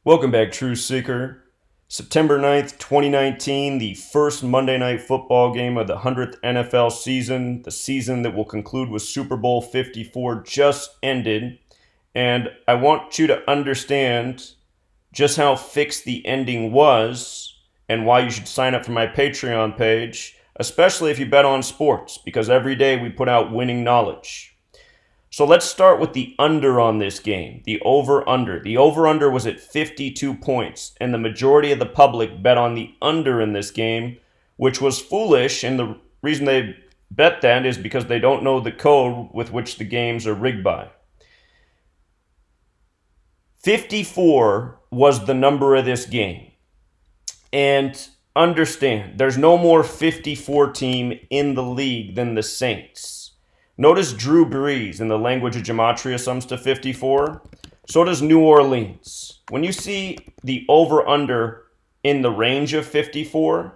Welcome back, Truth Seeker. September 9th, 2019, the first Monday Night Football game of the 100th NFL season. The season that will conclude with Super Bowl 54 just ended. And I want you to understand just how fixed the ending was and why you should sign up for my Patreon page, especially if you bet on sports, because every day we put out winning knowledge. So let's start with the under on this game, the over-under. The over-under was at 52 points, and the majority of the public bet on the under in this game, which was foolish, and the reason they bet that is because they don't know the code with which the games are rigged by. 54 was the number of this game. And understand, there's no more 54 team in the league than the Saints. Notice Drew Brees in the language of Gematria sums to 54. So does New Orleans. When you see the over-under in the range of 54,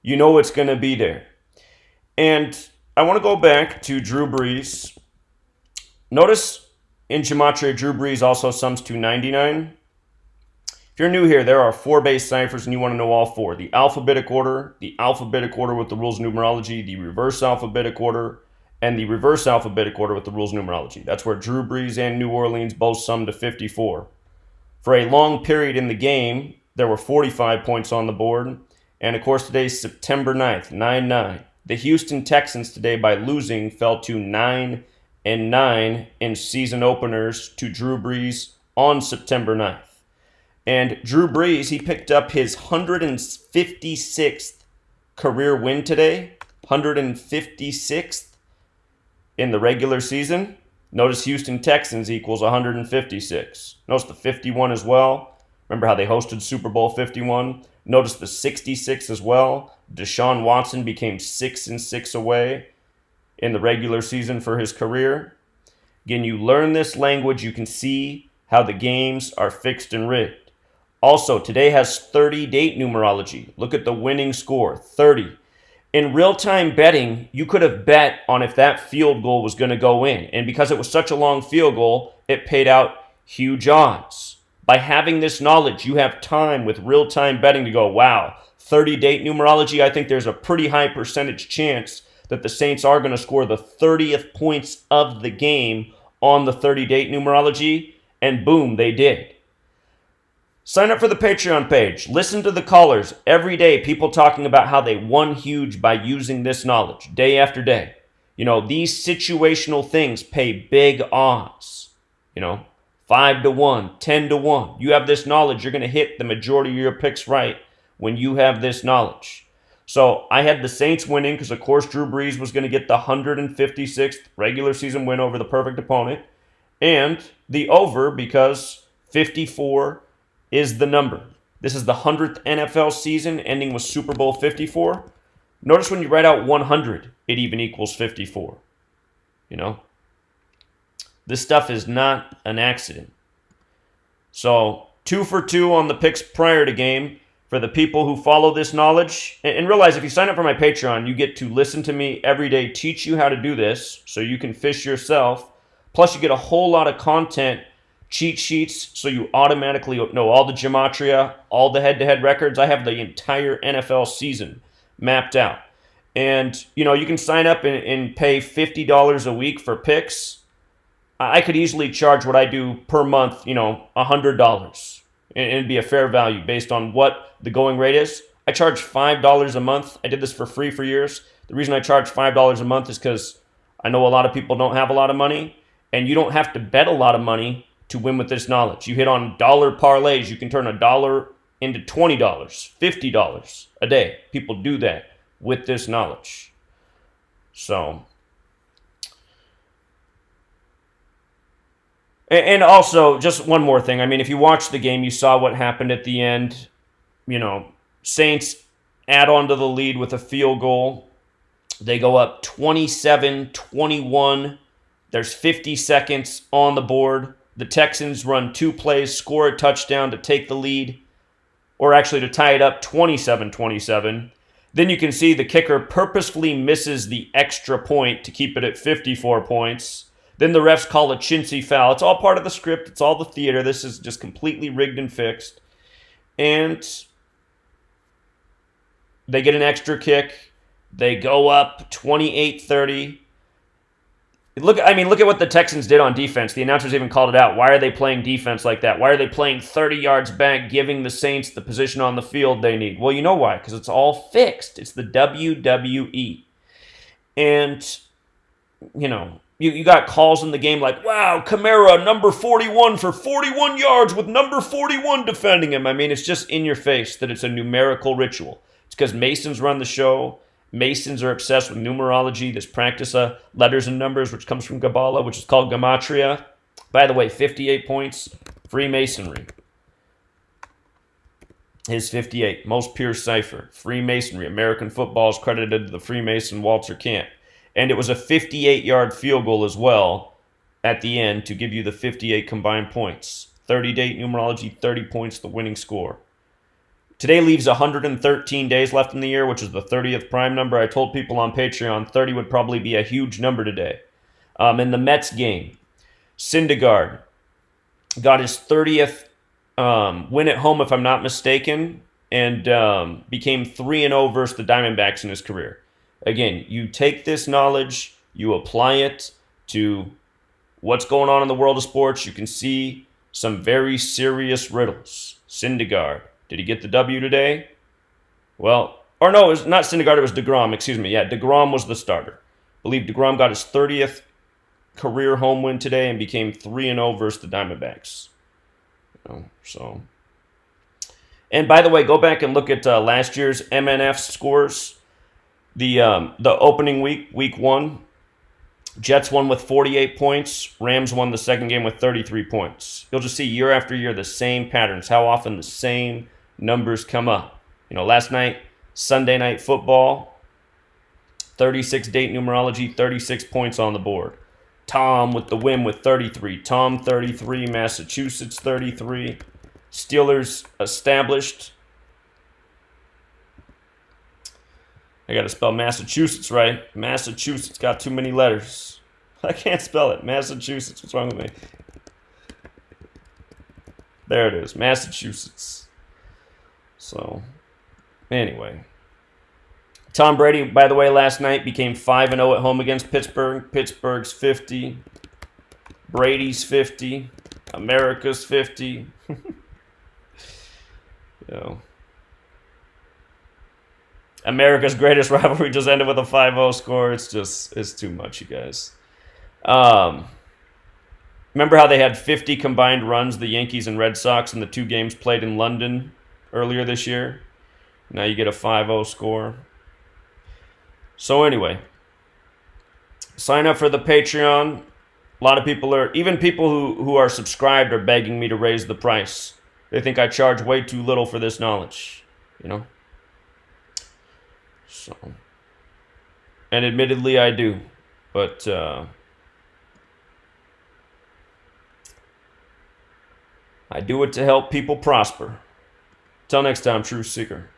you know it's going to be there. And I want to go back to Drew Brees. Notice in Gematria, Drew Brees also sums to 99. If you're new here, there are 4 base ciphers and you want to know all 4. The alphabetic order with the rules of numerology, the reverse alphabetic order, and the reverse alphabetic order with the rules of numerology. That's where Drew Brees and New Orleans both sum to 54. For a long period in the game, there were 45 points on the board. And of course, today's September 9th, 9-9. The Houston Texans today, by losing, fell to 9-9 in season openers to Drew Brees on September 9th. And Drew Brees, he picked up his 156th career win today, 156th in the regular season. Notice Houston Texans equals 156. Notice the 51 as well. Remember how they hosted Super Bowl 51? Notice the 66 as well. Deshaun Watson became 6-6 away in the regular season for his career. Again, you learn this language, you can see how the games are fixed and rigged. Also, today has 30 date numerology. Look at the winning score, 30. In real-time betting, you could have bet on if that field goal was going to go in. And because it was such a long field goal, it paid out huge odds. By having this knowledge, you have time with real-time betting to go, wow, 30 date numerology, I think there's a pretty high percentage chance that the Saints are going to score the 30th points of the game on the 30 date numerology. And boom, they did. Sign up for the Patreon page. Listen to the callers. Every day, people talking about how they won huge by using this knowledge, day after day. You know, these situational things pay big odds. 5-1, 10-1. You have this knowledge, you're going to hit the majority of your picks right when you have this knowledge. So I had the Saints winning because, of course, Drew Brees was going to get the 156th regular season win over the perfect opponent. And the over because 54 is the number. This is the 100th NFL season ending with Super Bowl 54. Notice when you write out 100, it even equals 54. This stuff is not an accident. So 2 for 2 on the picks prior to game for the people who follow this knowledge. And realize if you sign up for my Patreon, you get to listen to me every day, teach you how to do this so you can fish yourself. Plus you get a whole lot of content, cheat sheets, so you automatically know all the gematria, all the head-to-head records. I have the entire NFL season mapped out. And, you can sign up and pay $50 a week for picks. I could easily charge what I do per month, $100. And it'd be a fair value based on what the going rate is. I charge $5 a month. I did this for free for years. The reason I charge $5 a month is because I know a lot of people don't have a lot of money, and you don't have to bet a lot of money to win with this knowledge. You hit on dollar parlays. You can turn $1 into $20, $50 a day. People do that with this knowledge. So, and also, just one more thing. I mean, if you watched the game, you saw what happened at the end. Saints add on to the lead with a field goal. They go up 27-21. There's 50 seconds on the board. The Texans run 2 plays, score a touchdown to take the lead, or actually to tie it up 27-27. Then you can see the kicker purposefully misses the extra point to keep it at 54 points. Then the refs call a chintzy foul. It's all part of the script. It's all the theater. This is just completely rigged and fixed. And they get an extra kick. They go up 28-30. Look at what the Texans did on defense. The announcers even called it out. Why are they playing defense like that? Why are they playing 30 yards back, giving the Saints the position on the field they need? Well, you know why. Because it's all fixed. It's the WWE. And, you got calls in the game like, wow, Kamara, number 41 for 41 yards with number 41 defending him. I mean, it's just in your face that it's a numerical ritual. It's because Masons run the show. Masons are obsessed with numerology, this practice of letters and numbers, which comes from Kabbalah, which is called Gematria. By the way, 58 points, Freemasonry. His 58, most pure cipher, Freemasonry. American football is credited to the Freemason Walter Camp. And it was a 58-yard field goal as well at the end to give you the 58 combined points. 30-date numerology, 30 points, the winning score. Today leaves 113 days left in the year, which is the 30th prime number. I told people on Patreon 30 would probably be a huge number today. In the Mets game, Syndergaard got his 30th win at home, if I'm not mistaken, and became 3-0 versus the Diamondbacks in his career. Again, you take this knowledge, you apply it to what's going on in the world of sports. You can see some very serious riddles. Syndergaard. Did he get the W today? Well, or no, it was not Syndergaard, it was DeGrom, excuse me. Yeah, DeGrom was the starter. I believe DeGrom got his 30th career home win today and became 3-0 versus the Diamondbacks. And by the way, go back and look at last year's MNF scores. The opening week 1, Jets won with 48 points. Rams won the second game with 33 points. You'll just see year after year the same patterns, how often the same numbers come up. Last night, Sunday Night Football, 36-date numerology, 36 points on the board. Tom with the win with 33. Tom 33, Massachusetts 33. Steelers established. I got to spell Massachusetts right. Massachusetts got too many letters. I can't spell it. Massachusetts. What's wrong with me? There it is. Massachusetts. So, anyway. Tom Brady, by the way, last night became 5-0 at home against Pittsburgh. Pittsburgh's 50. Brady's 50. America's 50. America's greatest rivalry just ended with a 5-0 score. It's too much, you guys. Remember how they had 50 combined runs, the Yankees and Red Sox, in the 2 games played in London earlier this year? Now you get a 5-0 score. So anyway, sign up for the Patreon. A lot of people even people who are subscribed are begging me to raise the price. They think I charge way too little for this knowledge, So, and admittedly I do, but I do it to help people prosper. Till next time, Truth Seeker.